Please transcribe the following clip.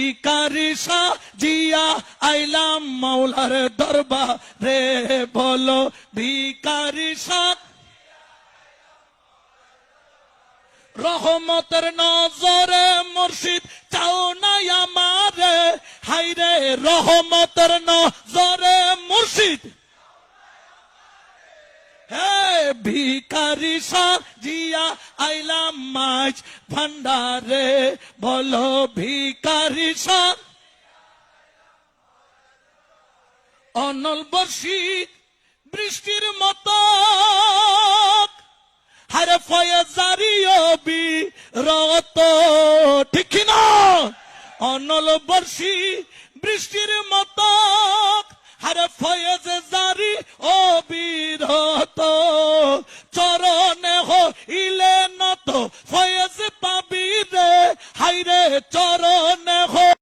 ভিখারি সাজিয়া আইলাম মাওলার দরবারে, বলো ভিখারি রহমতের নজরে মুর্শিদ চাও নাই আমারে, হাইরে রহমতের নজরে মুর্শিদ, হে ভিখারি সাজিয়া আইলাম মাঝ ভান্ডারে, বলো ভিখারি অনল বর্ষি বৃষ্টির মতো, হারে ফয়েজারিও বিরত, ঠিক না? অনল বর্ষি বৃষ্টির মতো, হারে ফয়েজ জারি ও বিরত, চরণে হইলে নত ফয়েজ পাবি রে, হাইরে চরণে